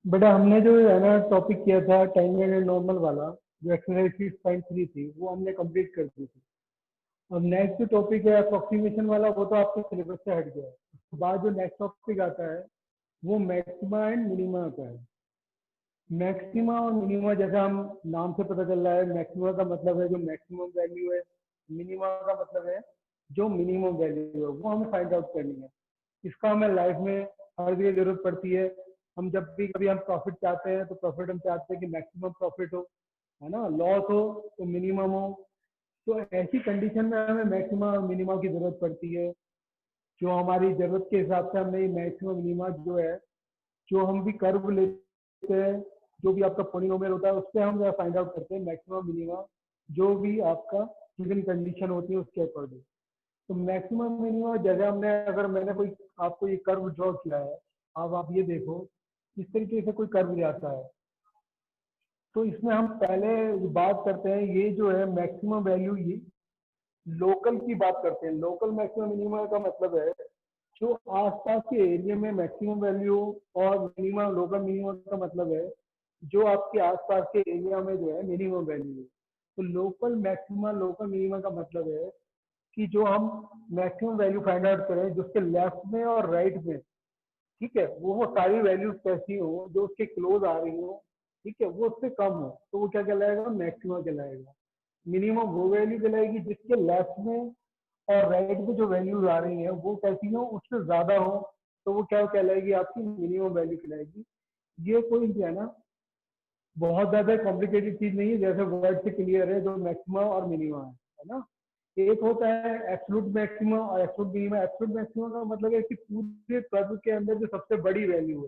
बेटा हमने जो है ना टॉपिक किया था टेंजेंट एंड नॉर्मल वाला, जो एक्सरसाइज 6.3 थी वो हमने कंप्लीट कर दी थी। अब नेक्स्ट जो टॉपिक है अप्रोक्सीमेशन वाला, वो तो आपके सिलेबस से हट गया है। उसके बाद जो नेक्स्ट टॉपिक आता है वो मैक्सिमा एंड मिनिमा आता है। मैक्सिमा और मिनिमा जैसा हम नाम से पता चल रहा है, मैक्सिमा का मतलब है जो मैक्सिमम वैल्यू है, मिनिमा का मतलब है जो मिनिमम वैल्यू है, वो हमें फाइंड आउट करनी है। इसका हमें लाइफ में हर जगह जरूरत पड़ती है। हम जब भी कभी हम प्रॉफिट चाहते हैं तो प्रॉफिट हम चाहते हैं कि मैक्सिमम प्रॉफिट हो, है ना, लॉस हो तो मिनिमम हो। तो ऐसी कंडीशन में हमें मैक्सिमा और मिनिमा की जरूरत पड़ती है। जो हमारी जरूरत के हिसाब से हमने मैक्सिमम मिनिमा जो है, जो हम भी कर्व लेते हैं, जो भी आपका पॉलिनोमियल होता है उस पर हम फाइंड आउट करते हैं मैक्सिमम मिनिमा, जो भी आपका गिवन कंडीशन होती है उसके अकॉर्डिंग। तो मैक्सिमम मिनिमम जैसे हमने, अगर मैंने कोई आपको ये कर्व ड्रॉ किया है, अब आप ये देखो इस तरीके से कोई कर्व जाता है। तो इसमें हम पहले बात करते हैं, ये जो है मैक्सिमम वैल्यू, ये लोकल की बात करते हैं। लोकल मैक्सिमम मिनिमम का मतलब है जो आसपास के एरिया में मैक्सिमम वैल्यू, और मिनिमम लोकल मिनिमम का मतलब है जो आपके आसपास के एरिया में जो है मिनिमम वैल्यू है। तो लोकल मैक्सिमम लोकल मिनिमम का मतलब है कि जो हम मैक्सिमम वैल्यू फाइंड आउट करें जो उसके लेफ्ट में और राइट में, ठीक है, वो सारी वैल्यूज कैसी हो जो उसके क्लोज आ रही हो, ठीक है, वो उससे कम हो, तो वो क्या कहलाएगा, मैक्सिमम कहलाएगा। मिनिमम वो वैल्यू कहलाएगी जिसके लेफ्ट में और राइट में जो वैल्यूज आ रही है वो कैसी हो, उससे ज्यादा हो, तो वो क्या कहलाएगी, आपकी मिनिमम वैल्यू कहलाएगी। ये कोई जो है ना बहुत ज्यादा कॉम्प्लिकेटेड चीज नहीं है, जैसे वर्ड से क्लियर है जो मैक्सिमम और मिनिमम है ना। एक होता है एब्सोल्यूट मैक्सिमम और एब्सोल्यूट मिनिमम। एब्सोल्यूट मैक्सिमम का मतलब है कि पूरे कर्व के अंदर जो सबसे बड़ी वैल्यू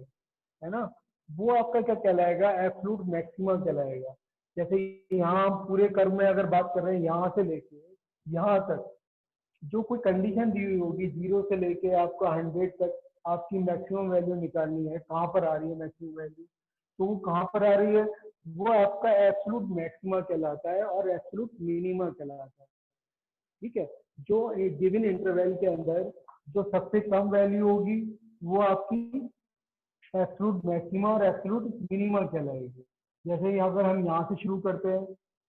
है ना, वो आपका क्या कहलाएगा, एब्सोल्यूट मैक्सिमम कहलाएगा। जैसे यहाँ हम पूरे कर्व में अगर बात कर रहे हैं, यहाँ से लेके यहाँ तक जो कोई कंडीशन दी हुई होगी, 0 से लेके आपका 100 तक आपकी मैक्सिमम वैल्यू निकालनी है, कहाँ पर आ रही है मैक्सिमम वैल्यू, तो वो कहाँ पर आ रही है, वो आपका एब्सोल्यूट मैक्सिमा कहलाता है और एब्सोल्यूट मिनिमा कहलाता है। ठीक है, जो एक गिवन इंटरवल के अंदर जो सबसे कम वैल्यू होगी वो आपकी एब्सोल्यूट मैक्सिमा और एब्सोल्यूट मिनिमा कहलाएगी। जैसे अगर हम यहाँ से शुरू करते हैं,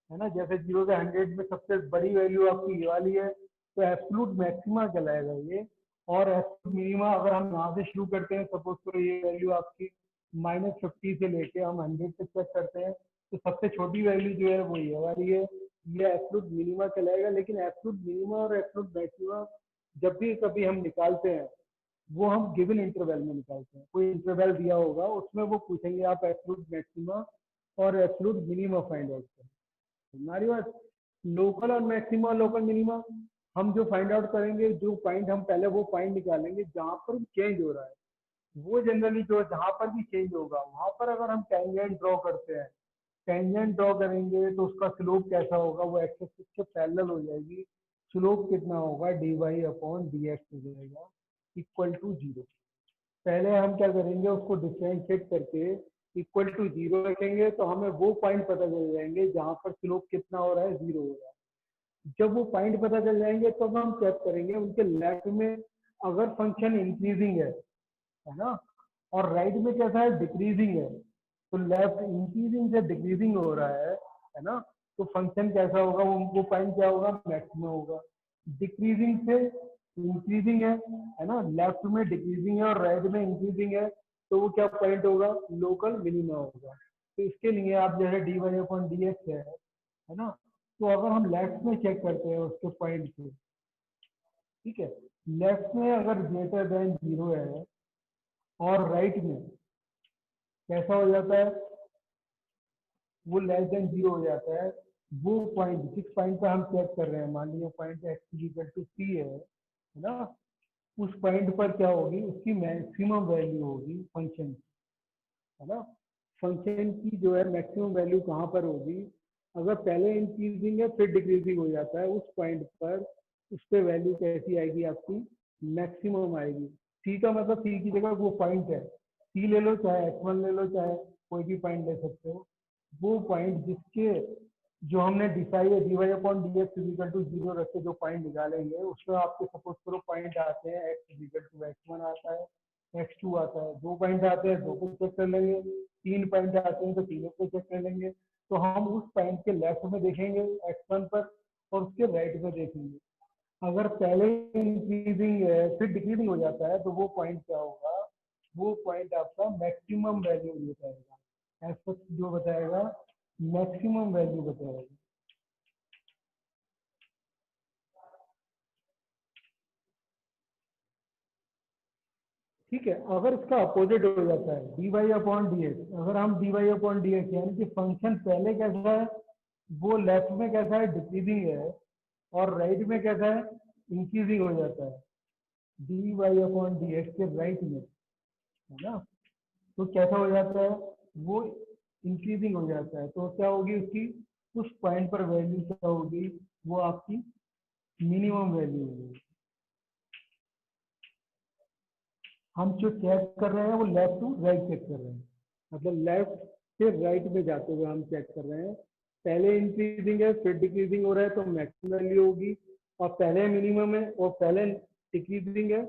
है ना, जैसे 0 से 100 में सबसे बड़ी वैल्यू आपकी ये वाली है, तो एब्सोल्यूट मैक्सिमा कहलाएगा ये। और एब्सोल्यूट मिनिमा अगर हम यहाँ से शुरू करते हैं, सपोज करो ये वैल्यू आपकी -50 से लेके हम 100 तक चेक करते हैं, तो सबसे छोटी वैल्यू जो है वो ये वाली है, ये एब्सोल्यूट मिनिमा कहलाएगा। लेकिन एब्सोल्यूट मिनिमा और एब्सोल्यूट मैक्सिमा जब भी कभी हम निकालते हैं, वो हम गिवन इंटरवल में निकालते हैं। कोई इंटरवल दिया होगा उसमें वो पूछेंगे आप एब्सोल्यूट मैक्सिमा और एब्सोल्यूट मिनिमा फाइंड आउट करें। हमारी बात, लोकल और मैक्सिमा लोकल मिनिमा हम जो फाइंड आउट करेंगे, जो पॉइंट हम पहले वो पॉइंट निकालेंगे जहां पर चेंज हो रहा है। वो जनरली जो जहां पर भी चेंज होगा वहां पर अगर हम टेंजेंट ड्रॉ करते हैं, टेंजेंट ड्रॉ करेंगे तो उसका स्लोप कैसा होगा, वो एक्स एक्सिस के पैरेलल हो जाएगी। स्लोप कितना होगा, dy/dx हो जाएगा इक्वल टू 0। पहले हम क्या करेंगे, उसको डिफरेंशिएट करके इक्वल टू 0 रखेंगे, तो हमें वो पॉइंट पता चल जाएंगे जहां पर स्लोप कितना हो रहा है, 0 हो रहा है। जब वो पॉइंट पता चल जाएंगे तब हम चेक करेंगे उनके लेफ्ट में अगर फंक्शन इंक्रीजिंग है ना, और राइट में कैसा है, डिक्रीजिंग है। तो लेफ्ट इंक्रीजिंग से डिक्रीजिंग हो रहा है ना, तो फंक्शन कैसा होगा, वो पॉइंट क्या होगा, मैक्सिमम होगा। डिक्रीजिंग से इंक्रीजिंग है ना, लेफ्ट में डिक्रीजिंग है और राइट में इंक्रीजिंग है, तो वो क्या पॉइंट होगा, लोकल मिनिमा होगा। तो इसके लिए आप जो है dy/dx है ना, तो अगर हम लेफ्ट में चेक करते हैं उसके पॉइंट से, ठीक है, लेफ्ट में अगर ग्रेटर देन 0 है और राइट में कैसा हो जाता है, वो लेस देन 0 हो जाता है, वो पॉइंट जिस पॉइंट पर हम चेक कर रहे हैं, मान लीजिए पॉइंट x=c है ना, उस पॉइंट पर क्या होगी, उसकी मैक्सिमम वैल्यू होगी फंक्शन, है ना। फंक्शन की जो है मैक्सिमम वैल्यू कहाँ पर होगी, अगर पहले इंक्रीजिंग है फिर डिक्रीजिंग हो जाता है, उस पॉइंट पर उस पर वैल्यू कैसी आएगी, आपकी मैक्सिमम आएगी। सी का मतलब सी की जगह वो पॉइंट है, सी ले लो चाहे x1 ले लो चाहे कोई भी पॉइंट ले सकते हो। वो पॉइंट जिसके जो हमने डिसाइड dy/dx इक्वल टू 0 रख के जो पॉइंट निकालेंगे, उसमें आपके सपोज करो पॉइंट आते हैं x इक्वल टू x1 आता है, x2 आता है, 2 पॉइंट आते हैं 2 को चेक कर लेंगे, 3 पॉइंट आते हैं तो तीनों को चेक कर लेंगे। तो हम उस पॉइंट के लेफ्ट में देखेंगे x1 पर और उसके राइट में देखेंगे। अगर पहले इंक्रीजिंग है फिर डिक्रीजिंग हो जाता है तो वो पॉइंट क्या होगा, वो पॉइंट आपका मैक्सिमम वैल्यू बताएगा, एज सच जो बताएगा मैक्सिमम वैल्यू बताएगा। ठीक है, अगर इसका अपोजिट हो जाता है dy अपॉन डी एक्स, अगर हम dy अपॉन डी एक्स यानी कि फंक्शन पहले कैसा है वो लेफ्ट में कैसा है डिक्रीजिंग है और राइट में कैसा है इंक्रीजिंग हो जाता है, dy अपॉन डी एक्स के राइट में, है ना, तो कैसा हो जाता है वो इंक्रीजिंग हो जाता है। तो क्या होगी उसकी उस पॉइंट पर वैल्यू क्या होगी, वो आपकी मिनिमम वैल्यू होगी। हम जो चेक कर रहे हैं वो लेफ्ट टू राइट चेक कर रहे हैं, मतलब लेफ्ट से राइट में जाते हुए हम चेक कर रहे हैं। पहले इंक्रीजिंग है फिर डिक्रीजिंग हो रहा है तो मैक्सिमम वैल्यू होगी, और पहले मिनिमम है और पहले डिक्रीजिंग है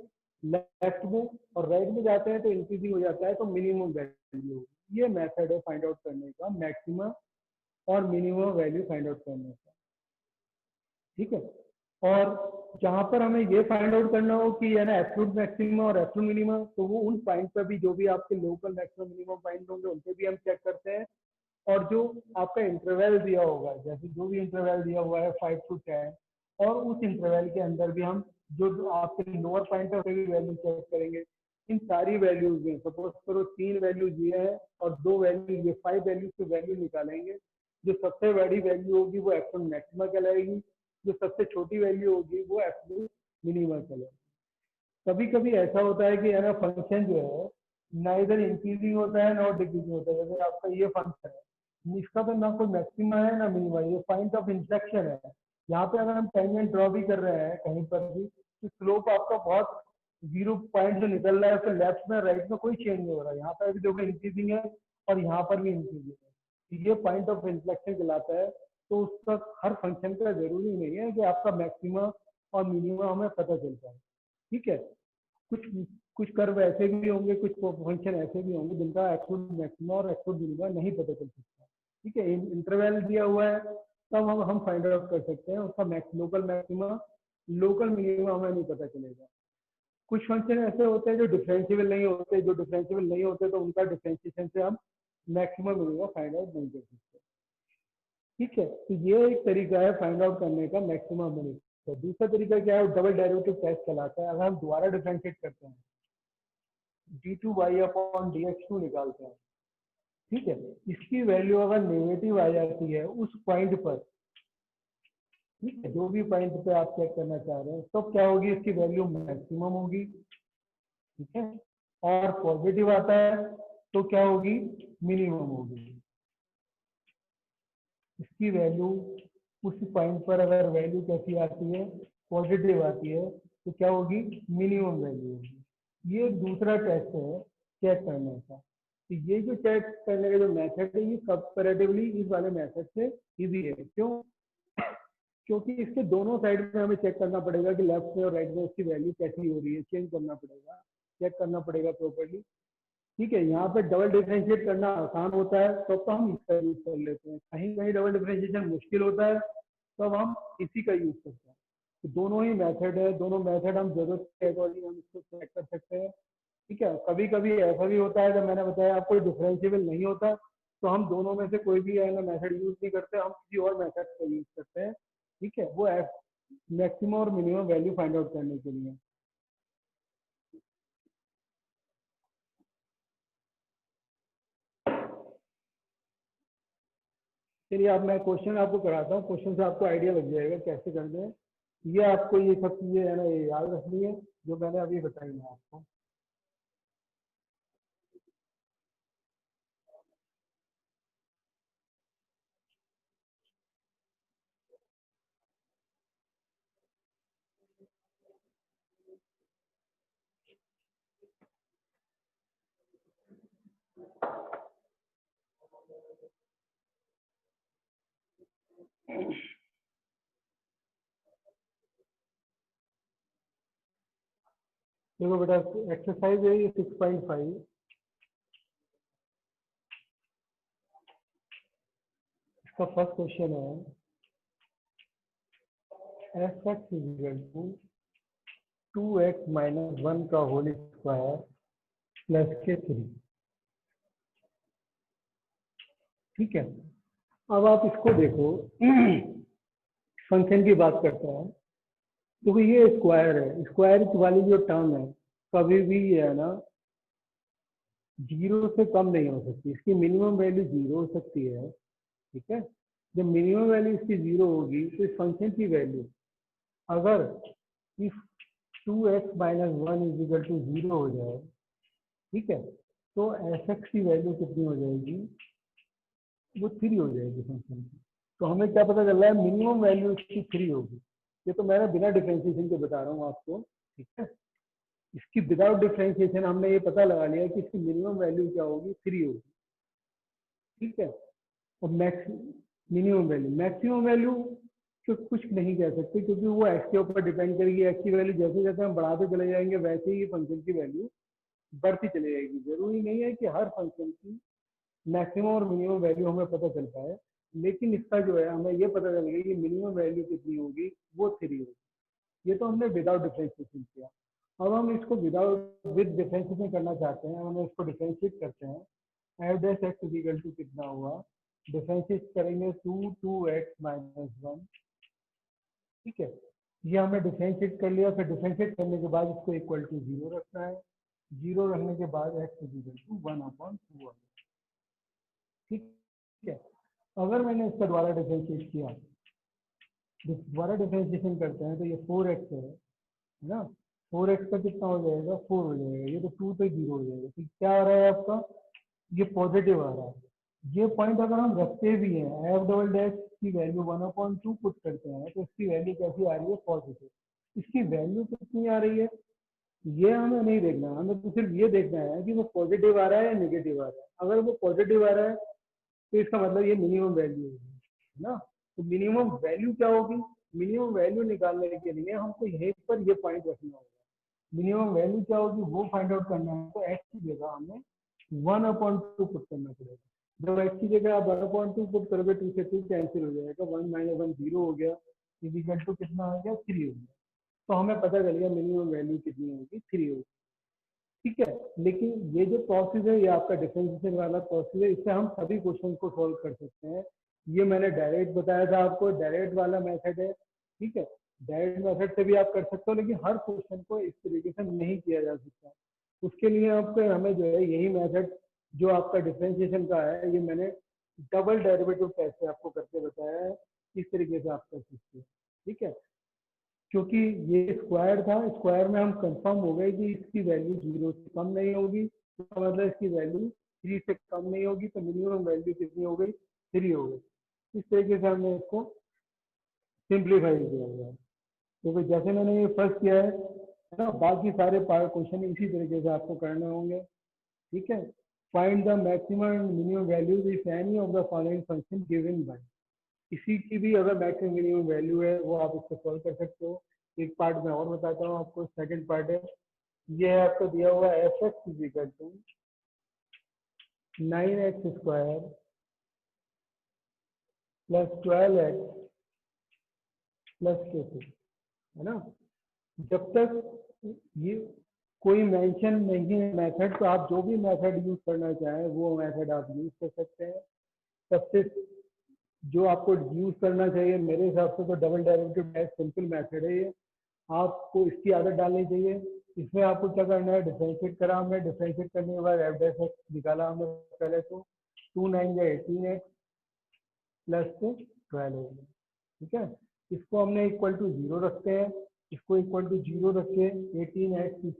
लेफ्ट में और राइट में जाते हैं तो इंक्रीजिंग हो जाता है तो मिनिमम वैल्यू होगी। ये मेथड है फाइंड आउट करने का मैक्सिमम और मिनिमम वैल्यू फाइंड आउट करने का। ठीक है, और जहां पर हमें ये फाइंड आउट करना हो कि है ना एब्सोल्यूट मैक्सिमम और एब्सोल्यूट मिनिमम, तो वो उन पॉइंट पर भी जो भी आपके लोकल मैक्सिमम मिनिमम पॉइंट होंगे उन पे भी हम चेक करते हैं। और जो आपका इंटरवल दिया होगा, जैसे जो भी इंटरवल दिया हुआ है 5 to 10, और उस इंटरवल के अंदर भी हम जो आपके लोअर पॉइंट है भी वैल्यू चेक करेंगे। इन सारी वैल्यूज में सपोज करो 3 वैल्यूज ये है और 2 वैल्यूज ये, 5 वैल्यूज की वैल्यू निकालेंगे। जो सबसे बड़ी वैल्यू होगी वो एब्सोल्यूट मैक्सिमा कहलाएगी, जो सबसे छोटी वैल्यू होगी वो एब्सोल्यूट मिनिमा कहलाएगी। कभी कभी ऐसा होता है कि ना फंक्शन जो है ना इधर इंक्रीजिंग होता है ना डिक्रीजिंग होता है। जैसे आपका ये फंक्शन है, इसका तो ना कोई मैक्सिमा है ना मिनिमा, ये पॉइंट ऑफ इंफ्लेक्शन है। यहाँ पे अगर हम टेंजेंट ड्रॉ भी कर रहे हैं कहीं पर भी तो स्लोप आपका बहुत 0 पॉइंट जो निकल रहा है उसके लेफ्ट में राइट में कोई चेंज नहीं हो रहा है। यहाँ पर भी देखो इंक्रीजिंग है और यहाँ पर भी इंक्रीजिंग है, ये पॉइंट ऑफ इंफ्लेक्शन कहलाता है। तो उसका हर फंक्शन का जरूरी नहीं है कि आपका मैक्सिमम और मिनिमम हमें पता चलता है। ठीक है, कुछ कुछ कर्व ऐसे भी होंगे, कुछ फंक्शन ऐसे भी होंगे जिनका एब्सोल्यूट मैक्सिमा और एब्सोल्यूट मिनिमा नहीं पता चल सकता। ठीक है, इंटरवल दिया हुआ है तब हम फाइंड आउट कर सकते हैं उसका लोकल मैक्सिमा लोकल मिनिमा हमें नहीं पता चलेगा। कुछ फंक्शन ऐसे होते हैं जो डिफरेंशिएबल नहीं होते, जो डिफरेंशिएबल नहीं होते तो उनका डिफरेंशिएशन से हम मैक्सिमम मिनिमा फाइंड आउट नहीं कर सकते। ठीक है, तो ये एक तरीका है फाइंड आउट करने का मैक्सिमम मिनिमम। तो दूसरा तरीका क्या है, डबल डेरिवेटिव टेस्ट कहलाता है। अगर हम दोबारा डिफरेंशिएट करते हैं d2y अपॉन dx2 निकालते हैं, ठीक है, इसकी वैल्यू अगर नेगेटिव आ जाती है उस पॉइंट पर, ठीक है, जो भी पॉइंट पे आप चेक करना चाह रहे हैं, तो क्या होगी इसकी वैल्यू मैक्सिमम होगी। ठीक है, और पॉजिटिव आता है तो क्या होगी मिनिमम होगी। इसकी वैल्यू उस पॉइंट पर अगर वैल्यू कैसी आती है पॉजिटिव आती है तो क्या होगी मिनिमम वैल्यू होगी। ये दूसरा टेस्ट है चेक करने का। तो ये जो चेक करने का जो मेथड है ये कंपैरेटिवली इस वाले मेथड से इजी है। क्यों, क्योंकि इसके दोनों साइड में हमें चेक करना पड़ेगा कि लेफ्ट में और राइट में उसकी वैल्यू कैसी हो रही है, चेंज करना पड़ेगा, चेक करना पड़ेगा प्रॉपर्ली। ठीक है, यहाँ पे डबल डिफरेंशिएट करना आसान होता है तो हम इसका यूज कर लेते हैं। कहीं कहीं डबल डिफरेंशिएशन मुश्किल होता है तो अब हम इसी का यूज करते हैं। तो दोनों ही मेथड है, दोनों मेथड हम जरूरत के अकॉर्डिंग हम इसको चेक कर सकते हैं। ठीक है, कभी कभी ऐसा भी होता है जब मैंने बताया आपको डिफरेंशिएबल नहीं होता तो हम दोनों में से कोई भी मेथड यूज नहीं करते, हम किसी और मेथड का यूज करते हैं। ठीक है, वो मैक्सिमम और मिनिमम वैल्यू फाइंड आउट करने के लिए। चलिए अब मैं क्वेश्चन आपको कराता हूँ, क्वेश्चन से आपको आइडिया लग जाएगा कैसे करते हैं। ये आपको ये सब चीजें है ना ये याद रखनी है जो मैंने अभी बताई है आपको। देखो बेटा, एक्सरसाइज है ये 6.5। इसका फर्स्ट क्वेश्चन है F x is equal to 2x minus 1 का होल स्क्वायर प्लस के 3। ठीक है, अब आप इसको देखो। फंक्शन की बात करते हैं। देखो ये स्क्वायर है, स्क्वायर वाली जो टर्म है कभी भी ये है ना जीरो से कम नहीं हो सकती। इसकी मिनिमम वैल्यू जीरो हो सकती है। ठीक है, जब मिनिमम वैल्यू इसकी जीरो होगी तो इस फंक्शन की वैल्यू अगर if 2x minus 1 is equal to zero हो जाए, ठीक है, तो एफ एक्स की वैल्यू कितनी हो जाएगी? वो 3 हो जाएगी फंक्शन की। तो हमें क्या पता चल रहा है? मिनिमम वैल्यू इसकी 3 होगी। ये तो मैंने बिना डिफरेंशिएशन के बता रहा हूँ आपको। ठीक है, इसकी विदाउट डिफरेंशिएशन हमने ये पता लगा लिया कि इसकी मिनिमम वैल्यू क्या होगी? 3 होगी। ठीक है, और मैक्सिमम वैल्यू तो कुछ नहीं कह सकते, क्योंकि वो एक्स के ऊपर डिपेंड करेगी। एक्स की वैल्यू जैसे जैसे हम बढ़ाते चले जाएंगे वैसे ही फंक्शन की वैल्यू बढ़ती चली जाएगी। जरूरी नहीं है कि हर फंक्शन की मैक्सिमम और मिनिमम वैल्यू हमें पता चल पाए, लेकिन इसका जो है हमें ये पता चल गया कि मिनिमम वैल्यू कितनी होगी, वो 3 होगी। ये तो हमने विदाउट डिफरेंशिएशन किया। अब हम इसको विद डिफरेंशिएशन करना चाहते हैं। हम इसको डिफरेंशिएट करते हैं। F dash x equal to कितना हुआ? डिफरेंशिएट करेंगे 2x माइनस 1। ठीक है, ये हमने डिफरेंशिएट कर लिया। फिर डिफरेंशिएट करने के बाद इसको इक्वल टू जीरो रखना है। जीरो रखने के बाद एक्स इक्वल टू 1/2। ठीक है, अगर मैंने इसका द्वारा डिफरेंशिएट किया, दोबारा डिफरेंशिएशन करते हैं तो ये 4x है ना। 4x का कितना हो जाएगा? 4 हो जाएगा। ये तो 2 पे 0 हो जाएगा। तो क्या आ रहा है आपका? ये पॉजिटिव आ रहा है। ये पॉइंट अगर हम रखते भी हैं, एफ डबल डैश की वैल्यू 1/2 पुट करते हैं, तो इसकी वैल्यू कैसी आ रही है? पॉजिटिव। इसकी वैल्यू कितनी आ रही है ये हमें नहीं देखना। हमें तो सिर्फ ये देखना है कि वो पॉजिटिव आ रहा है या नेगेटिव आ रहा है। अगर वो पॉजिटिव आ रहा है तो इसका मतलब ये मिनिमम वैल्यू होगी, है ना। तो मिनिमम वैल्यू क्या होगी? मिनिमम वैल्यू निकालने के लिए हमको यहीं पर ये पॉइंट रखना होगा। मिनिमम वैल्यू क्या होगी वो फाइंड आउट करना है। तो एक्स की जगह हमें 1/2 पुट करना पड़ेगा। जब एक्स की जगह आप 1/2 पुट करोगे, 2 से 2 कैंसिल हो जाएगा। 1 माइनस 1 0 हो गया। इक्वल टू कितना हो गया? 3 हो गया। तो हमें पता चल गया मिनिमम वैल्यू कितनी होगी? 3 होगी। ठीक है, लेकिन ये जो प्रोसेस है ये आपका डिफरेंशिएशन वाला प्रोसेस है। इससे हम सभी क्वेश्चन को सॉल्व कर सकते हैं। ये मैंने डायरेक्ट बताया था आपको, डायरेक्ट वाला मेथड है। ठीक है, डायरेक्ट मेथड से भी आप कर सकते हो, लेकिन हर क्वेश्चन को इस तरीके से नहीं किया जा सकता। उसके लिए आपको हमें जो है यही मेथड जो आपका डिफरेंशिएशन का है, ये मैंने डबल डेरिवेटिव टेस्ट से आपको करके बताया है। इस तरीके से आप कर सकते हो। ठीक है, क्योंकि ये स्क्वायर था, स्क्वायर में हम कंफर्म हो गए कि इसकी वैल्यू 0 से कम नहीं होगी। तो मतलब इसकी वैल्यू 3 से कम नहीं होगी। तो मिनिमम वैल्यू कितनी हो गई? 3 हो गई। इस तरीके से हमने इसको सिंप्लीफाई किया गया। तो जैसे मैंने ये फर्स्ट किया है ना, बाकी सारे क्वेश्चन इसी तरीके से आपको करने होंगे। ठीक है, find the maximum and minimum values if any of the following function given by. इसी की भी अगर मैक्सिमम मिनिमम वैल्यू है वो आप इसको सॉल्व कर सकते हो। एक पार्ट में और बताता हूँ आपको। सेकंड पार्ट है, ये है आपको दिया हुआ f x is equal to 9x² plus 12x plus k2, है ना। जब तक ये कोई मेंशन नहीं है मेथड, तो आप जो भी मेथड यूज करना चाहें वो मेथड आप यूज कर सकते हैं। सबसे जो आपको यूज करना चाहिए मेरे हिसाब से तो double derivative test simple method है ये। आपको इसकी आदत डालनी चाहिए। इसमें आपको क्या करना है? डिफरेंशिएट करा हमने। डिफरेंशिएट करने के बाद एफ डैश एक्स निकाला हमने पहले। तो 2 9 या 18x प्लस 12 हो गया। ठीक है, इसको हमने इक्वल टू 0 रखते हैं। इसको इक्वल टू 0 रखे। 18x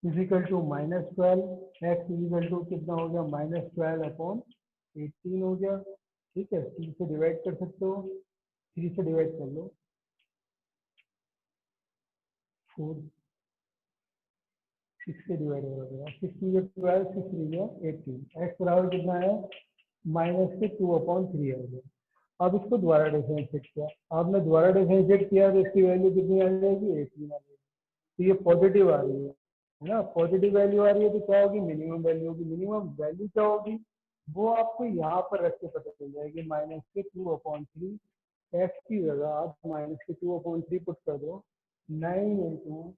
is equal to -12। X is equal to कितना हो गया? -12/18 हो गया। ठीक है, 3 से डिवाइड कर सकते हो। 3 से डिवाइड कर लो। 4 6 से डिवाइड हो गया। 6 में 12, 6 3 गया 18। एक्स बराबर कितना है? -2/3 हो गया। अब इसको दोबारा डिफरेंशिएट किया। आपने दोबारा डिफरेंशिएट किया तो इसकी वैल्यू कितनी आ जाएगी? 18 आ जाएगी। तो ये पॉजिटिव आ रही है ना, पॉजिटिव वैल्यू आ रही है तो क्या होगी, मिनिमम वैल्यू होगी। मिनिमम वैल्यू क्या होगी वो आपको यहाँ पर रख के पता चल जाएगी, -2/3। एक्स की जगह आप -2/3 पुट कर दो, 9 इंटू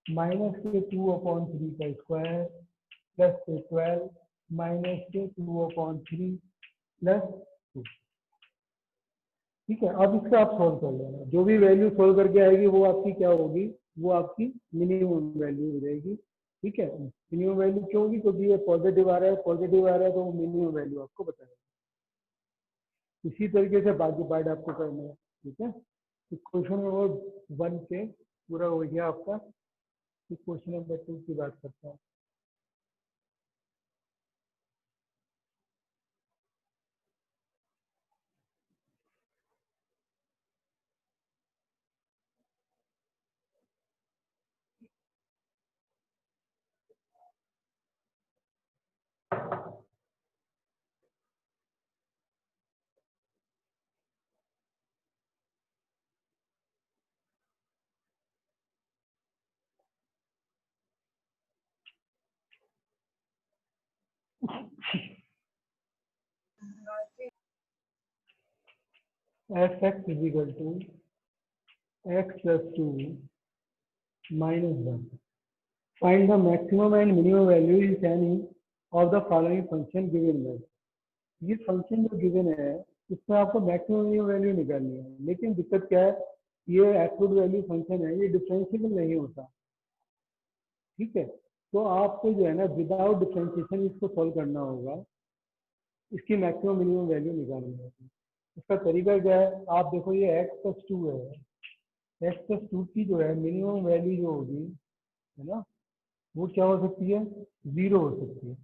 -2/3 का स्क्वायर प्लस 12 -2/3 प्लस 2। ठीक है, अब इसका आप सोल्व कर लेना, जो भी वैल्यू सोल्व करके आएगी वो आपकी क्या होगी, वो आपकी मिनिमम वैल्यू हो जाएगी। ठीक है, मिनिमम वैल्यू क्यों होगी, क्योंकि ये पॉजिटिव आ रहा है, पॉजिटिव आ रहा है तो वो मिनिमम वैल्यू आपको बताएगा। इसी तरीके से बाकी पार्ट आपको करना है। ठीक है, तो क्वेश्चन नंबर 1 पे पूरा हो गया आपका। क्वेश्चन नंबर 2 की बात करता हूँ। f(x) = x + 2 - 1। Find the maximum and minimum value in any of the following function given by। ये फंक्शन जो गिवन है इसमें आपको मैक्सिमम मिनिमम वैल्यू निकालनी है, लेकिन दिक्कत क्या है, ये एब्सोल्यूट वैल्यू फंक्शन है, ये डिफरेंशिएबल नहीं होता। ठीक है, तो आपको जो है ना विदाउट डिफरेंशिएशन इसको सॉल्व करना होगा, इसकी मैक्सिमम मिनिमम वैल्यू निकालनी होगी। इसका तरीका क्या है, आप देखो ये x + 2 है, x + 2 की जो है मिनिमम वैल्यू जो होगी है ना, वो क्या हो सकती है, 0 हो सकती है।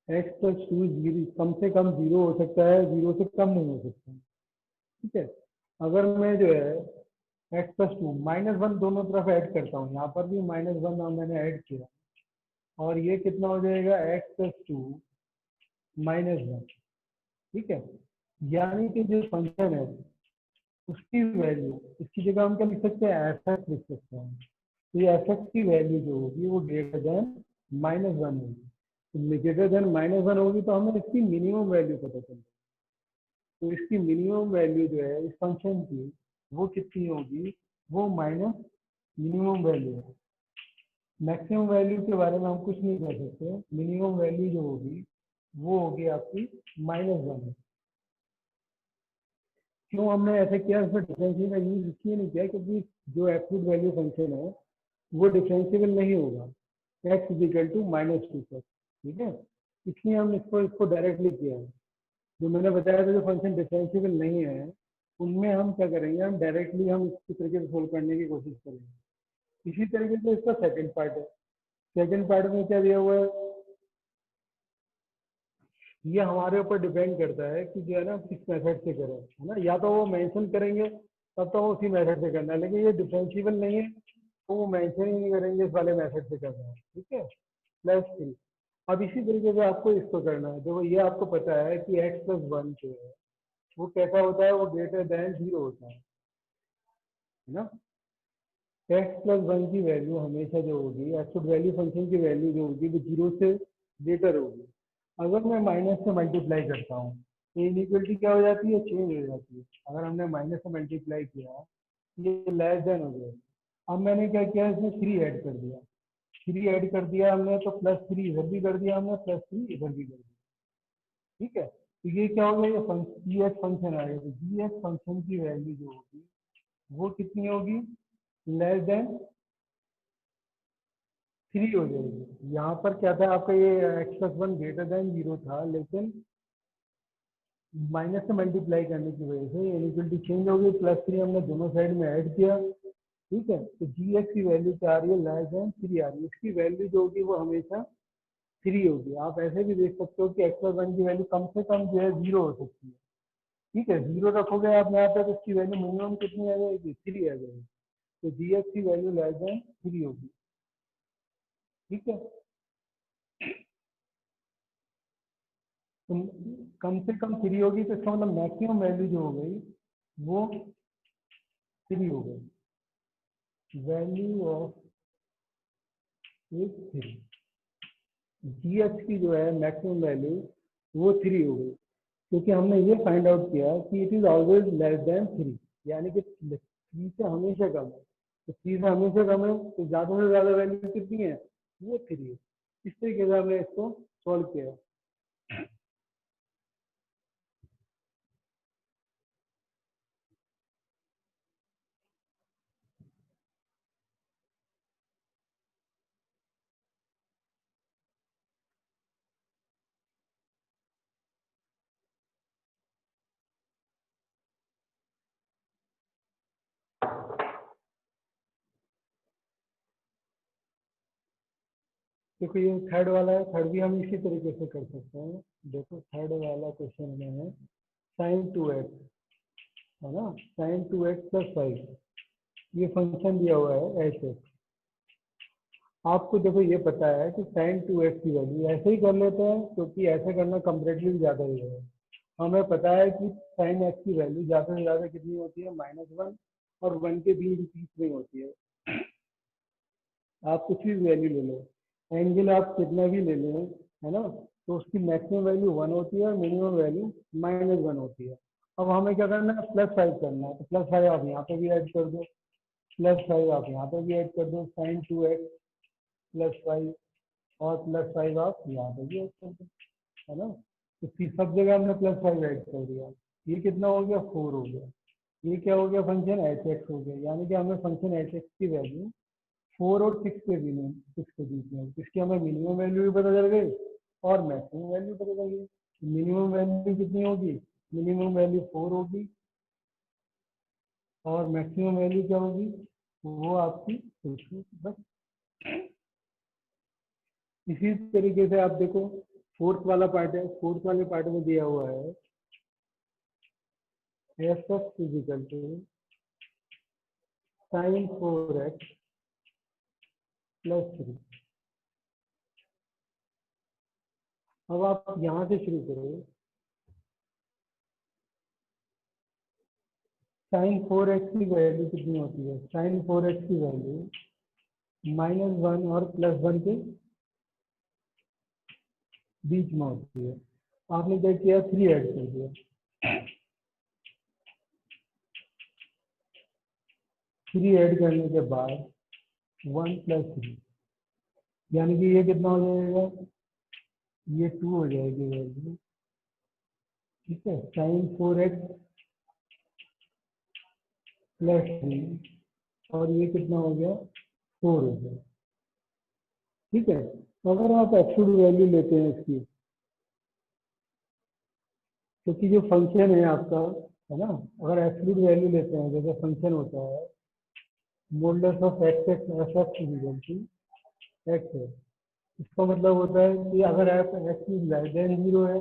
x + 2 कम से कम 0 हो सकता है, 0 से कम नहीं हो सकता। ठीक है, अगर मैं जो है x + 2 -1 दोनों तरफ ऐड करता हूँ, यहाँ पर भी -1 मैंने ऐड किया, और ये कितना हो जाएगा, x + 2 - 1। ठीक है, यानी कि जो फंक्शन है उसकी वैल्यू, इसकी जगह हम क्या लिख सकते हैं, f(x) लिख सकते हैं। तो ये f(x) की वैल्यू जो होगी वो ग्रेटर देन -1 होगी। तो ग्रेटर देन -1 होगी तो हमें इसकी मिनिमम वैल्यू पता चल जाएगी। तो इसकी मिनिमम वैल्यू जो है इस फंक्शन की वो कितनी होगी, वो माइनस मिनिमम वैल्यू है। मैक्सिमम वैल्यू के बारे में हम कुछ नहीं कर सकते, मिनिमम वैल्यू जो होगी वो होगी आपकी -1। क्यों हमने ऐसे किया, इसमें डिफरेंशियल का यूज इसलिए नहीं किया क्योंकि जो एब्सोल्यूट वैल्यू फंक्शन है वो डिफरेंशिएबल नहीं होगा x = -2 पर। ठीक है, इसलिए हम इसको डायरेक्टली किया है। जो मैंने बताया था जो फंक्शन डिफरेंशिएबल नहीं है उनमें हम क्या करेंगे, हम डायरेक्टली हम इसी तरीके से सोल्व करने की कोशिश करेंगे। इसी तरीके से इसका सेकंड पार्ट है। सेकंड पार्ट में क्या दिया हुआ है, ये हमारे ऊपर डिपेंड करता है कि जो है ना किस मेथड से करें, है ना, या तो वो मेंशन करेंगे तब तो उसी मेथड से करना है, लेकिन ये डिफरेंशिएबल नहीं है तो वो मेंशन ही नहीं करेंगे, इस वाले मेथड से करना है। ठीक है, +3। अब इसी तरीके से आपको इसको करना है। देखो ये आपको पता है कि x + 1 जो है वो कैसा होता है, वो ग्रेटर देन 0 होता है ना। x + 1 की वैल्यू हमेशा जो होगी, एब्सोल्यूट वैल्यू फंक्शन की वैल्यू जो होगी वो 0 से ग्रेटर होगी। अगर मैं माइनस से मल्टीप्लाई करता हूँ तो इनइक्वलिटी क्या हो जाती है, चेंज हो जाती है। अगर हमने माइनस से मल्टीप्लाई किया ये लेस देन हो गया। अब मैंने क्या किया, इसमें 3 ऐड कर दिया, 3 ऐड कर दिया हमने तो +3 इधर भी कर दिया हमने, +3 इधर भी कर दिया। ठीक है, तो ये क्या हो गया, ये जी एच फंक्शन आएगा। तो जी एच फंक्शन की वैल्यू जो होगी वो कितनी होगी, लेस देन 3 हो जाएगी। यहाँ पर क्या था आपका, ये x + 1 ग्रेटर देन 0 था, लेकिन माइनस से मल्टीप्लाई करने की वजह से इनइक्वलिटी चेंज हो गई, +3 हमने दोनों साइड में ऐड किया। ठीक है, तो जी एक्स की वैल्यू क्या आ रही है, लेस देन 3 आ रही है। इसकी वैल्यू जो होगी वो हमेशा 3 होगी। आप ऐसे भी देख सकते हो कि x + 1 की वैल्यू कम से कम जो है 0 हो सकती है। ठीक है, 0 रखोगे आप यहाँ पे तो इसकी वैल्यू मिनिमम कितनी आ जाएगी, 3 आ जाएगी। तो जी एक्स की वैल्यू लेस देन 3 होगी। ठीक है, तो कम से कम 3 होगी तो इसका मतलब मैक्सिमम वैल्यू जो हो गई वो 3 हो गई। Value of is 3, ji H की जो है मैक्सिमम वैल्यू वो 3 हो गई, क्योंकि हमने ये फाइंड आउट किया कि it is always less than 3, यानी कि 3 से हमेशा कम है। तो 3 से हमेशा कम है तो ज़्यादा से ज़्यादा वैल्यू कितनी है, वो 3 है। इस तरीके से हमने इसको सॉल्व किया। देखो ये थर्ड वाला है, थर्ड भी हम इसी तरीके से कर सकते हैं। देखो थर्ड वाला क्वेश्चन में है sin 2x, है ना, sin 2x + 5, ये फंक्शन दिया हुआ है एच एक्स। आपको देखो ये पता है कि sin 2x की वैल्यू ऐसे ही कर लेते हैं, क्योंकि ऐसे करना कंपेरेटिवली ज़्यादा ही है। हमें पता है कि sin x की वैल्यू ज़्यादा से ज़्यादा कितनी होती है, -1 और 1 के बीच में होती है। आप कुछ भी वैल्यू ले लो, एंगल आप कितना भी ले लो, है ना, तो उसकी मैक्सिमम वैल्यू 1 होती है और मिनिमम वैल्यू -1 होती है। अब हमें क्या करना है, +5 करना है, तो +5 आप यहाँ पे भी ऐड कर दो, +5 आप यहाँ पे भी ऐड कर दो, sin 2x + 5, और +5 आप यहाँ पे भी ऐड कर दो, है ना। तो सब जगह हमने +5 ऐड कर दिया। ये कितना हो गया, 4 हो गया। ये क्या हो गया, फंक्शन एच एक्स हो गया, यानी कि हमें फंक्शन एच एक्स की वैल्यू 4 और 6 के बीच में, इसकी हमें मिनिमम वैल्यू भी पता चल गई और मैक्सिमम वैल्यू पता चल गई। मिनिमम वैल्यू कितनी होगी, मिनिमम वैल्यू 4 होगी और मैक्सिमम वैल्यू क्या होगी, वो आपकी 6 होगी, बस। इसी तरीके से आप देखो फोर्थ वाला पार्ट है, फोर्थ वाले पार्ट में दिया हुआ है F x is equal to sin 4x + 3। अब आप यहाँ से शुरू करो, sin 4x की वैल्यू कितनी होती है, sin 4x की वैल्यू -1 और +1 के बीच में होती है। आपने क्या किया, 3 ऐड कर दिया, 3 ऐड करने के बाद 1 + 3, यानी कि ये कितना हो जाएगा, ये 2 हो जाएगी वैल्यू, ठीक है। sin 4x + 3 और ये कितना हो गया, 4 हो गया, ठीक है। तो अगर आप एब्सोल्यूट वैल्यू लेते हैं इसकी, क्योंकि जो फंक्शन है आपका, है ना, अगर एब्सोल्यूट वैल्यू लेते हैं, जैसे फंक्शन होता है modulus of x x f x equal to x है, इसका मतलब होता है कि अगर f x is less than 0 है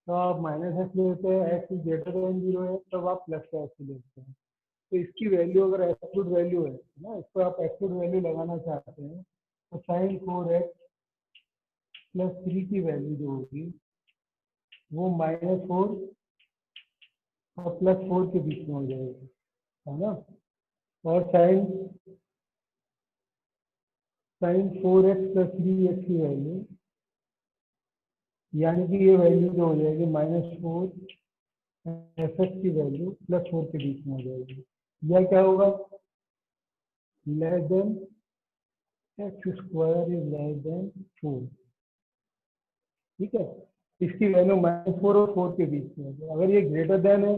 तो आप -x लेते हैं, एक्स इज ग्रेटर देन 0 है तब आप +x लेते हैं। तो इसकी वैल्यू अगर एब्सोल्यूट वैल्यू है ना, इसको आप एब्सोल्यूट वैल्यू लगाना चाहते हैं, तो sin 4x + 3 की वैल्यू जो होगी वो -4 और +4 के बीच में हो जाएगी, है ना। और sin 4x + 3x की वैल्यू, यानी कि ये वैल्यू जो हो जाएगी -4 एफ एक्स की वैल्यू +4 के बीच में हो जाएगी। यह क्या होगा, less than x² is less then 4, ठीक है। इसकी वैल्यू -4 और 4 के बीच में होगी। अगर ये ग्रेटर देन है,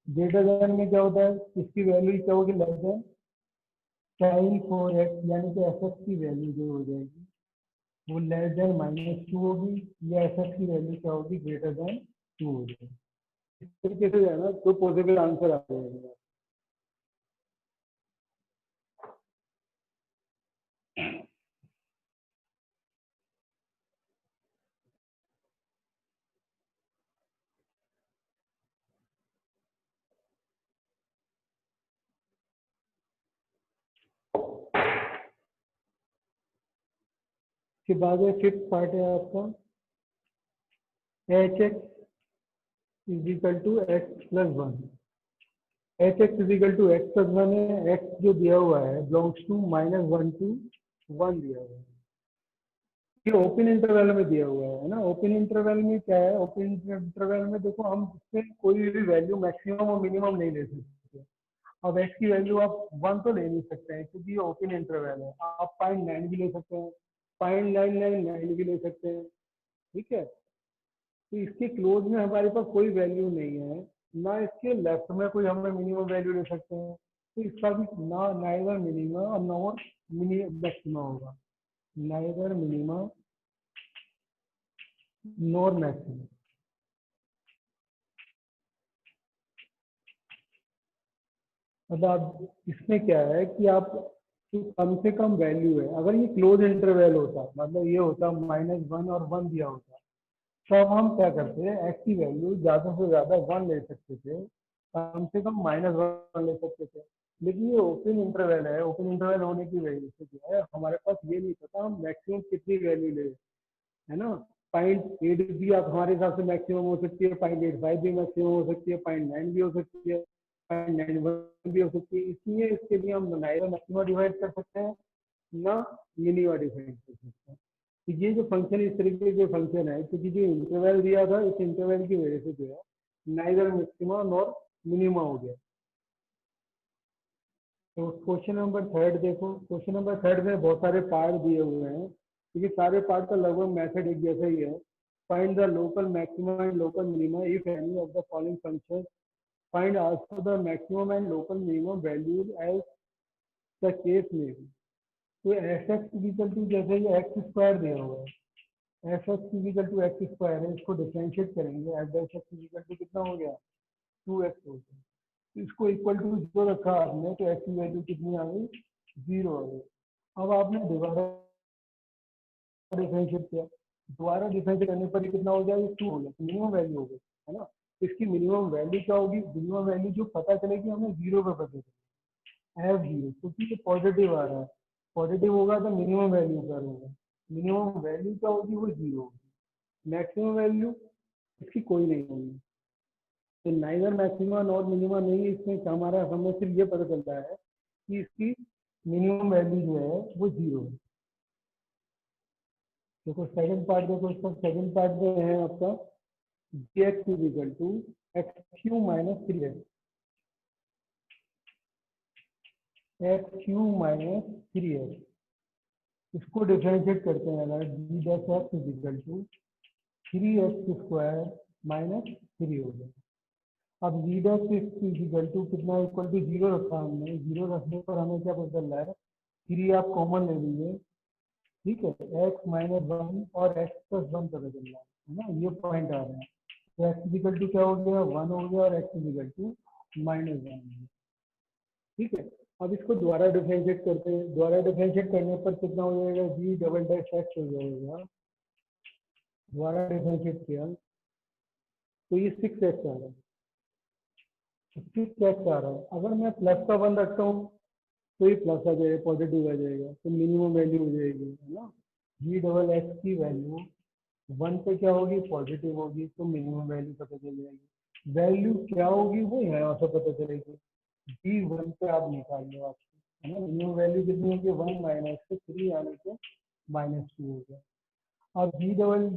ग्रेटर देन में क्या होता है, इसकी वैल्यू क्या होगी, लेस देन sin 4x, यानी कि एफ एक्स की वैल्यू जो हो जाएगी वो लेस देन -2 होगी, या एफ एक्स की वैल्यू क्या होगी, ग्रेटर देन 2 हो जाएगी। इस तरीके से जो है ना, दो पॉसिबल आंसर आ जाएंगे। उसके बाद है फिफ्थ पार्ट है आपका h x is equal to x + 1। H x is equal to x plus one है, एक्स जो दिया हुआ है बिलोंग्स टू -1 to 1 दिया हुआ है। ये ओपन इंटरवल में दिया हुआ है ना। ओपन इंटरवल में क्या है, ओपन इंटरवल में देखो हम इसमें कोई भी वैल्यू मैक्सिमम और मिनिमम नहीं ले सकते। अब एक्स की वैल्यू आप 1 तो ले नहीं सकते हैं क्योंकि ये ओपन इंटरवल है। आप 0.9 भी ले सकते हैं, 0.999 भी ले सकते हैं, ठीक है। तो इसके क्लोज में हमारे पास कोई वैल्यू नहीं है, ना इसके लेफ्ट में कोई हमें मिनिमम वैल्यू ले सकते हैं। तो इसका भी ना नाइदर मिनिमम और नॉर मैक्सिमम होगा, नाइदर मिनिमम नॉर मैक्सिमम। मतलब अब इसमें क्या है कि आप जो कम से कम वैल्यू है, अगर ये क्लोज इंटरवल होता, मतलब ये होता -1 और 1 दिया होता, तब हम क्या करते हैं, एक्स की वैल्यू ज़्यादा से ज़्यादा 1 ले सकते थे, कम से कम -1 ले सकते थे। लेकिन ये ओपन इंटरवल है, ओपन इंटरवल होने की वजह से जो है हमारे पास ये नहीं पता हम मैक्सिमम कितनी वैल्यू ले, है ना। 0.8 भी आप हमारे हिसाब से मैक्सिमम हो सकती है, 0.85 भी मैक्सिमम हो सकती है, 0.9 भी हो सकती है, 0.91 भी हो सकती है। इसलिए इसके लिए हम नाइरा मैक्सिमा डिवाइड कर सकते हैं, ना मिनिमा डिवाइड कर सकते हैं। तो ये जो फंक्शन इस तरीके के फंक्शन है, क्योंकि जो इंटरवल दिया था इस इंटरवल की वजह से जो है नाइदर मैक्सिमा और मिनिमा हो गया। तो क्वेश्चन नंबर थर्ड देखो, क्वेश्चन नंबर थर्ड में बहुत सारे पार्ट दिए हुए हैं, क्योंकि सारे पार्ट का लगभग मेथड एक जैसा ही है। Find the local maximum and local minimum if any of the following function, find also the maximum and local minimum values as the case में बी। तो एफ एक्स इक्वल टू, जैसे ये एक्स स्क्वायर दिया हुआ है, F x equal to x square है, इसको differentiate करेंगे, एफ एक्स इक्वल टू कितना हो गया, 2x हो गया। तो इसको इक्वल टू 0 रखा आपने, तो एक्स की वैल्यू कितनी आ गई, 0 आ गई। अब आपने दोबारा डिफरेंशिएट किया, दोबारा डिफरेंशिएट करने पर कितना हो जाएगा, 2 हो गया, मिनिमम वैल्यू हो गई, है ना। इसकी मिनिमम वैल्यू क्या होगी, मिनिमम वैल्यू जो पता चलेगी हमें 0 पे पता चलेगी, एफ 0, क्योंकि ये पॉजिटिव आ रहा है। पॉजिटिव होगा तो मिनिमम वैल्यू क्या होगा, मिनिमम वैल्यू क्या होगी, वो 0 होगी। मैक्सिमम वैल्यू इसकी कोई नहीं होगी। तो नाइदर मैक्सिमा नॉट मिनिमा नहीं है, इसमें हमारा हमें सिर्फ ये पता चलता है कि इसकी मिनिमम वैल्यू जो है वो 0 है। देखो सेकंड पार्ट, देखो इसका सेकंड पार्ट जो है आपका, G X is equal to X cube minus 3x, X cube minus 3x। इसको डिफरेंशिएट करते हैं, अगर G dash X is equal to 3x² minus 3 हो गया। अब जी डैश इक्वल टू कितना, इक्वल टू 0 रखा हमने, 0 रखने पर हमें क्या पता चल रहा है, 3 आप कॉमन ले लीजिए, ठीक है, x-1 और x+1 पता चल रहा है ना, ये पॉइंट आ रहे हैं। तो x इक्वल टू क्या हो गया, 1 हो गया, और x इक्वल टू -1 हो गया, ठीक है। अब इसको दोबारा डिफरेंशिएट करते हैं, दोबारा डिफरेंशिएट करने पर कितना हो जाएगा, जी डबल डैश एक्स हो जाएगा। दोबारा डिफरेंशिएट किया तो ये 6x आ रहा है, 6x आ रहा है। अगर मैं प्लस का 1 रखता हूँ तो ये प्लस आ जाएगा, पॉजिटिव आ जाएगा, तो मिनिमम वैल्यू हो जाएगी, है ना। जी डबल एक्स की वैल्यू 1 पे क्या होगी, पॉजिटिव होगी, तो मिनिमम वैल्यू पता चल जाएगी। वैल्यू क्या होगी वो यहाँ से पता चलेगी, जी 1 पे आप निकाल लो आपको, है ना। मिनिमम वैल्यू कितनी होगी, 1 माइनस से 3 आने से -2 हो गया। अब जी डबल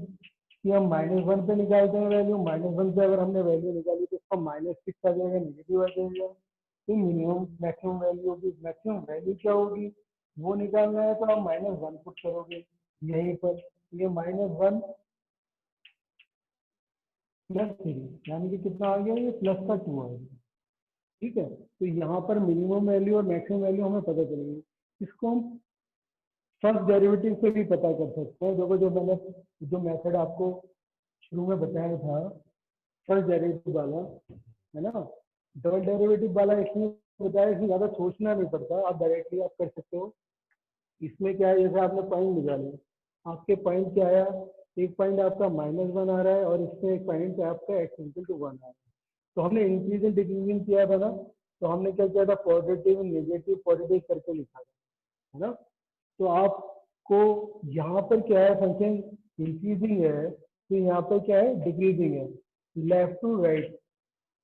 की हम -1 पे निकालते हैं वैल्यू, -1 पे अगर हमने वैल्यू निकाली तो इसका -6 आ जाएगा, नेगेटिव आ जाएगा। तो मिनिमम मैक्सिमम वैल्यू होगी, मैक्सिमम वैल्यू क्या होगी वो निकालना है, तो आप -1 पुट करोगे यहीं पर, ये -1 +3, यानी कि कितना आ गया, ये प्लस का 2 आ गया, ठीक है। तो यहाँ पर मिनिमम वैल्यू और मैक्सिमम वैल्यू हमें पता चलेगी। इसको हम फर्स्ट डेरिवेटिव से भी पता कर सकते हैं। देखो जो मैंने जो मेथड आपको शुरू में बताया था, फर्स्ट डेरिवेटिव वाला, है ना, डबल डेरिवेटिव वाला, इसमें बताया इसमें ज़्यादा सोचना नहीं पड़ता, आप डायरेक्टली आप कर सकते हो। इसमें क्या है, जैसे आपने पॉइंट निकाले, आपके पॉइंट क्या आया, एक पॉइंट आपका -1 आ रहा है और इसमें एक पॉइंट आपका x=1 आ रहा है। तो हमने इंक्रीजिंग डिक्रीजिंग किया था ना, तो हमने क्या किया था, पॉजिटिव नेगेटिव पॉजिटिव करके लिखा था, है ना। तो आपको यहाँ पर क्या है, फंक्शन इंक्रीजिंग है, तो यहाँ पर क्या है, डिक्रीजिंग है, लेफ्ट टू राइट,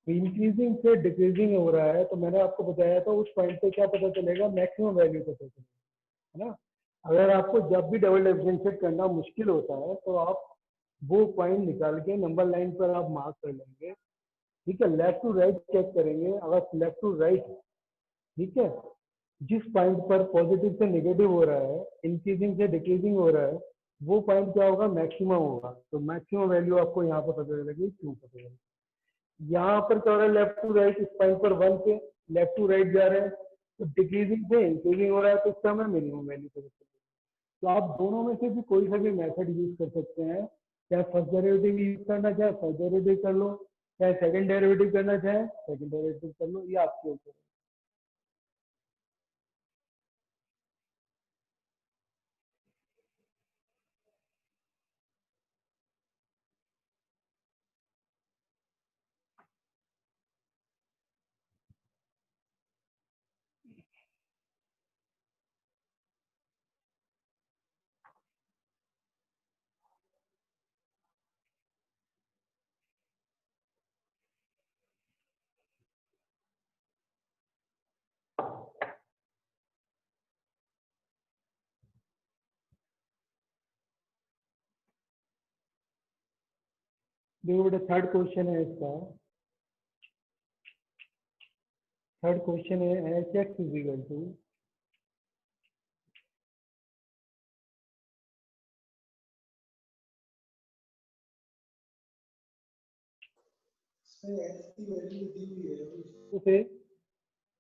इंक्रीजिंग से डिक्रीजिंग हो रहा है, तो मैंने आपको बताया था उस पॉइंट पे क्या पता चलेगा, मैक्सिमम वैल्यू पता चलेगा, है ना। अगर आपको जब भी डबल डिफरेंशिएट करना मुश्किल होता है तो आप वो पॉइंट निकाल के नंबर लाइन पर आप मार्क कर लेंगे। ठीक है, लेफ्ट टू राइट चेक करेंगे, अगर लेफ्ट टू राइट, ठीक है, जिस पॉइंट पर पॉजिटिव से नेगेटिव हो रहा है, इंक्रीजिंग से डिक्रीजिंग हो रहा है, वो पॉइंट क्या होगा, मैक्सिमम होगा। तो मैक्सिमम वैल्यू आपको यहाँ पर पता चलेगी, क्यों पता चलेगी। यहाँ पर क्या हो रहा है, लेफ्ट टू राइट, इस पॉइंट पर 1 पे लेफ्ट टू राइट जा रहे हैं, तो डिक्रीजिंग से इंक्रीजिंग हो रहा है, तो इसका हमें मिनिमम वैल्यू पता चलेगी। तो आप दोनों में से भी कोई सा भी मेथड यूज कर सकते हैं, चाहे फर्स्ट डेरिवेटिव यूज करना चाहे फर्स्ट डेरिवेटिव कर लो, चाहे सेकंड डेरिवेटिव करना चाहे सेकंड डेरिवेटिव कर लो, ये आपके ऊपर है। देखो बेटा, थर्ड क्वेश्चन है इसका। थर्ड क्वेश्चन है h x is equal to, उसे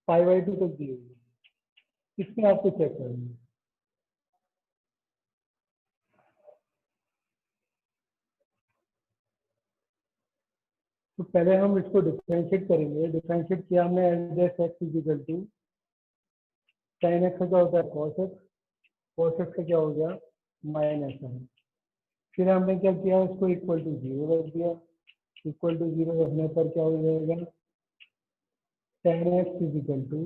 पाई बाई टू तक दी हुई है, इसमें आपको चेक करना है। तो पहले हम इसको डिफरेंशिएट करेंगे। डिफरेंशिएट किया हमने, h x is equal to sine x का क्या होता है, कॉस एक्स, कॉस एक्स का क्या हो गया, माइनस साइन। फिर हमने क्या किया, इसको इक्वल टू जीरो रख दिया। इक्वल टू जीरो रखने पर क्या हो जाएगा, tan x is equal to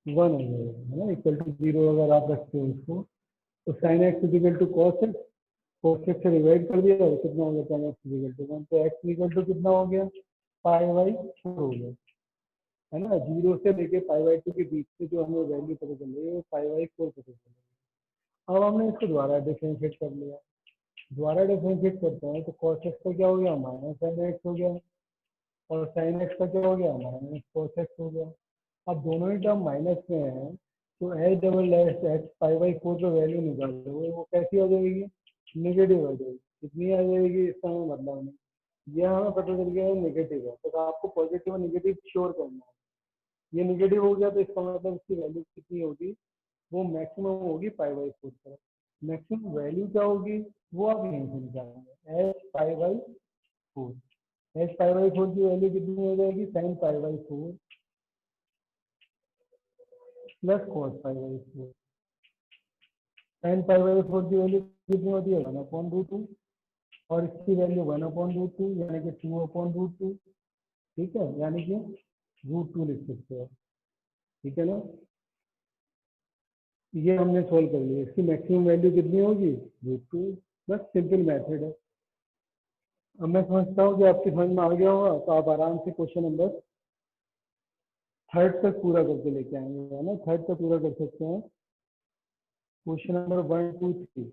one हो जाएगा, है ना। इक्वल टू जीरो अगर आप रखते हो इसको, तो sine x is equal to cos x, cos x से डिवाइड कर दिया, और कितना हो गया, tan x is equal to one. तो एक्स इक्वल टू कितना हो गया, पाई बाई फोर हो गया, है ना। जीरो से लेके पाई बाई टू के बीच में जो हमें वैल्यू पता चल रही है, वो पाई बाई फोर पता चल रही है। अब हमने इसको दोबारा डिफरेंशिएट कर लिया। दोबारा डिफरेंशिएट करते हैं तो कॉस एक्स का क्या हो गया, माइनस साइन एक्स हो गया, और साइन एक्स का क्या हो गया, माइनस कॉस एक्स हो गया। अब दोनों ही टर्म माइनस में है, तो H double dash x pi by four पे वैल्यू निकालोगे, वो कैसी आ जाएगी, नेगेटिव आ जाएगी। कितनी आ जाएगी, इसका हमें मतलब नहीं, यह हमें पता चल गया है नेगेटिव है, तो आपको पॉजिटिव और नेगेटिव श्योर करना है। ये नेगेटिव हो गया तो इसका मतलब इसकी वैल्यू कितनी होगी, वो मैक्सिमम होगी पाई बाई फोर पर। मैक्सिमम वैल्यू क्या होगी, वो आप यहीं से निकालेंगे, h pi by four. H pi by four की वैल्यू कितनी हो जाएगी, sine pi by four plus cos pi by four. Sine pi by four की वैल्यू कितनी होती है, वन अपॉन रूट टू, और इसकी value one upon root two, यानी कि टू अपॉन रूट टू। ठीक है, यानी कि रूट टू लिख सकते हो। ठीक है ना, ये हमने सोल्व कर लिया। इसकी मैक्सिमम वैल्यू कितनी होगी, रूट टू। बस सिंपल मेथड है। अब मैं समझता हूँ कि आपकी समझ में आ गया होगा, तो आप आराम से क्वेश्चन नंबर थर्ड तक पूरा करके लेके आएंगे, है ना। थर्ड तक पूरा कर सकते हैं। Question number one two three,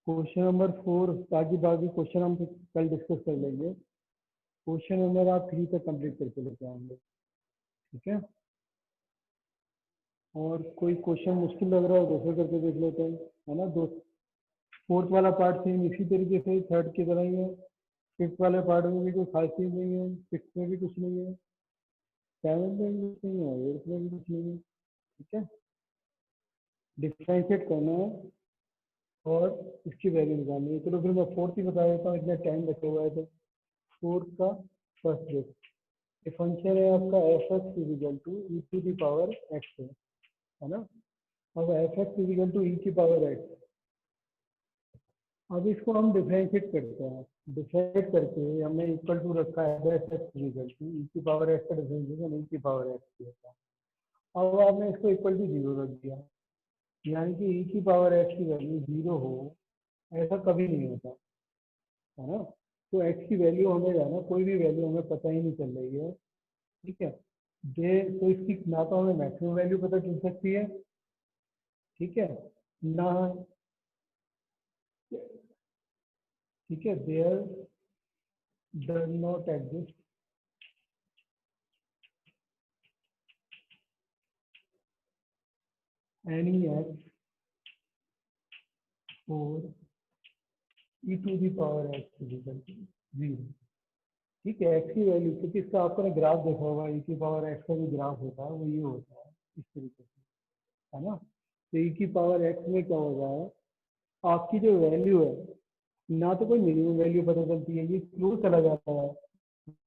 question number four, बाकी बाकी क्वेश्चन हम कल डिस्कस कर लेंगे। क्वेश्चन नंबर आप थ्री तक कंप्लीट करके लेके आएंगे, ठीक है। और कोई क्वेश्चन मुश्किल लग रहा है दूसरे करके देख लेते हैं, है ना। दो फोर्थ वाला पार्ट सेम इसी तरीके से थर्ड की तरह ही है। फिफ्थ वाले पार्ट में भी कोई खास चीज नहीं है, सिक्स में भी कुछ नहीं है, सेवन्थ में भी कुछ नहीं है, एट्थ में भी कुछ नहीं है। ठीक है, डिफ्रेंशिएट करना है और इसकी वैल्यू निकालनी है। चलो फिर मैं फोर्थ ही बता देता हूँ, इतना टाइम बचा हुआ है तो। फोर्थ का फर्स्ट डेट, ये फंक्शन है आपका F x is equal to E to the power X है ना। अब F x is equal to E की पावर एक्स, अब इसको हम डिफरेंशिएट करते हैं। डिफरेंशिएट करके हमने इक्वल टू रखा है F x is equal to E की पावर एक्स का डिफरेंशिएशन ई की पावर एक्स किया था। अब आपने इसको इक्वल टू जीरो रख दिया, यानी कि ई की पावर एक्स की वैल्यू जीरो हो, ऐसा कभी नहीं होता, है ना। तो एक्स की वैल्यू हमें जो है ना, कोई भी वैल्यू हमें पता ही नहीं चल रही है, ठीक है। दे तो इसकी ना तो हमें मैक्सिमम वैल्यू पता चल सकती है, ठीक है, ना, ठीक है, there does not exist any X और E to the power X equal to 0, ठीक है। एक्स की वैल्यू, क्योंकि इसका आपने ग्राफ देखा होगा, ई की पावर एक्स का जो ग्राफ होता है वो ये होता है इस तरीके से, है ना। तो ई की पावर एक्स में क्या होगा है, आपकी जो वैल्यू है, ना तो कोई मिनिमम वैल्यू पता चलती है, ये क्लोज चला जाता है,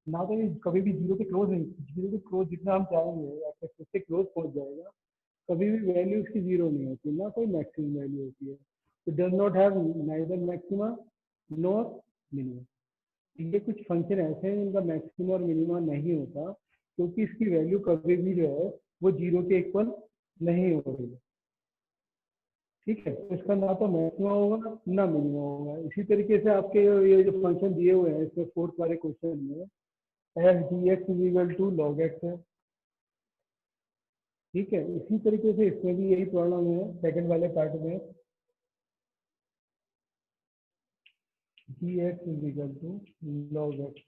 ना तो ये कभी भी जीरो के क्लोज नहीं, जीरो के क्लोज जितना हम चाहेंगे उससे क्लोज पहुंच जाएगा, कभी भी वैल्यू इसकी जीरो नहीं होती, ना कोई मैक्सिमम वैल्यू होती है। तो does not have neither maxima nor minimum. ये कुछ फंक्शन ऐसे हैं जिनका मैक्सिमम और मिनिमा नहीं होता, क्योंकि इसकी वैल्यू कभी भी जो है वो जीरो के इक्वल नहीं हो रही है, ठीक है। तो इसका ना तो मैक्सिमम होगा ना मिनिमम होगा। इसी तरीके से आपके ये जो फंक्शन दिए हुए हैं इसमें फोर्थ वाले क्वेश्चन में f d x is equal to log x है, ठीक है। इसी तरीके से इसमें भी यही प्रॉब्लम है सेकंड वाले पार्ट में, G X is equal to log X,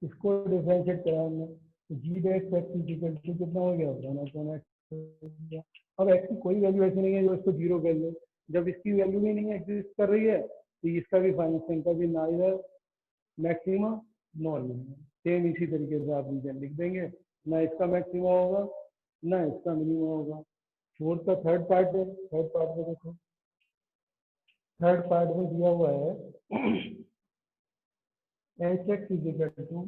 इसको डिफरेंशिएट करा हमने, तो जी डेक्स एक्स इज इक्वल टू कितना हो गया, वन अपॉन एक्स। अब एक्स की कोई वैल्यू ऐसी नहीं है जो इसको जीरो कर ले, जब इसकी वैल्यू भी नहीं एग्जिस्ट कर रही है तो इसका भी फंक्शन का भी ना इधर मैक्सिमम नॉर मिनिमम, सेम इसी तरीके से आप रीजन लिख देंगे, ना इसका मैक्सिमम होगा ना इसका मिनिमम होगा। फोर्थ का थर्ड पार्ट है, थर्ड पार्ट में देखो, थर्ड पार्ट में दिया हुआ है h x is equal to,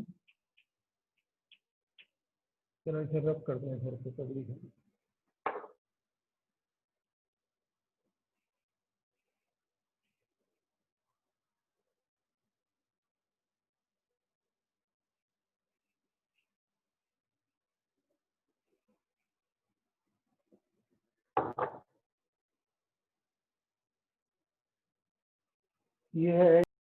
चलो इसे रब करते हैं फिर से तगड़ी से। ये है